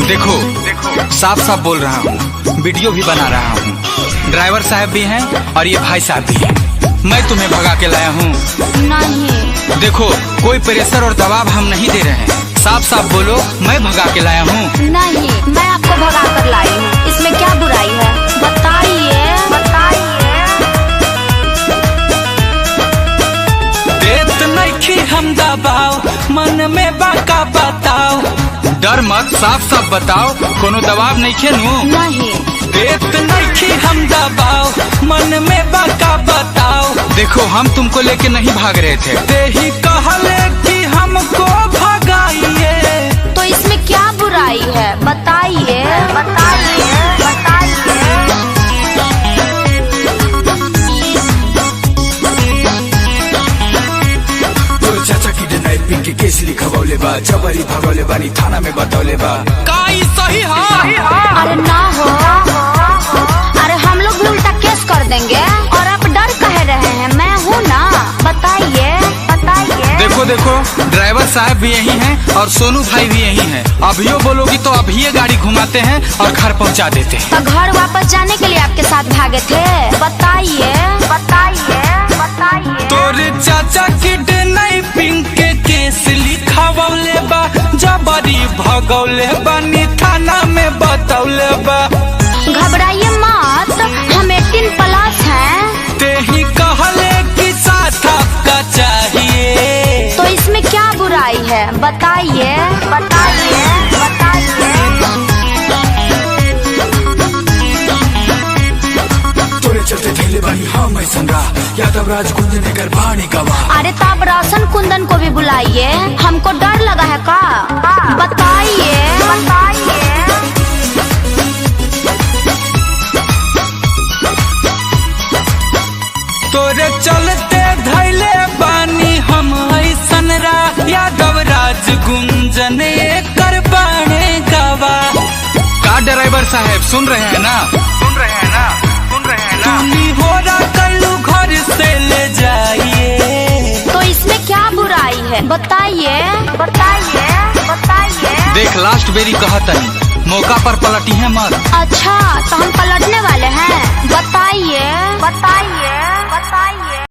देखो साफ साफ बोल रहा हूँ, वीडियो भी बना रहा हूँ। ड्राइवर साहब भी हैं और ये भाई साहब भी हैं। मैं तुम्हें भगा के लाया हूँ। नहीं। देखो कोई प्रेशर और दबाव हम नहीं दे रहे हैं, साफ साफ बोलो मैं भगा के लाया हूँ। नहीं, मैं आपको भगा कर लाई हूँ, इसमें क्या बुराई है? बताइए बताइए। देत नहीं हम दबाओ, मन में बाका बताओ। डर मत, साफ साफ बताओ, कोनो दबाव नहीं खेनू। नहीं। देत नहीं हम दबाओ, मन में बाका बताओ। देखो हम तुमको लेके नहीं भाग रहे थे, ते ही कहले कि हमको भगाइए। तो इसमें क्या बुराई है? बताइए बताइए बताइए। चाचा की डिनाइपिंग के केस लिखवले बा, जबरी भगौले बानी थाना में बतौले बा। काई सही है? अरे ना हो, अरे हम लोग भी उल्टा केस कर देंगे। और आप डर कह रहे हैं, मैं हूँ ना। बताइए बताइए। देखो देखो ड्राइवर साहब भी यही हैं और सोनू भाई भी यही हैं। अभियो बोलोगी तो अभी ये गाड़ी घुमाते हैं और घर पहुंचा देते हैं। तो घर वापस जाने के लिए आपके साथ भागे थे? बताइए बताइए बताइए। तोरे चाचा की डिनाइपिंग के केस लिखवले बा, जबरी भगौले बानी थाना में बतौले बा। घबराइए मत, हम 18+ हैं। ते ही कहले कि साथ आपका चाहिए। तो इसमें क्या बुराई है? बताइए बताइए बताइए। तोरे चलते थैले बानी हाँ मैं संगा, यादव राज कुंदन कर बानी गवा। अरे तो आप रोशन कुंदन को भी बुलाइए, हमको डर लगा है का? बताइए बताइए। तोरे चलते धैले बानी हम ऐसन रा, यादव राज गुंजन कर बाणे गवा। का ड्राइवर साहब सुन रहे हैं ना? सुन रहे हैं ना? सुन रहे हैं ना? तुमी हो रहा कल्लू घर से ले जाइए। तो इसमें क्या बुराई है? बताइए बताइए बताइए। देख लास्ट बेरी कहतनी, मौका पर पलटी है मत। अच्छा तो हम पलटने वाले हैं? बताइए बताइए बताइए।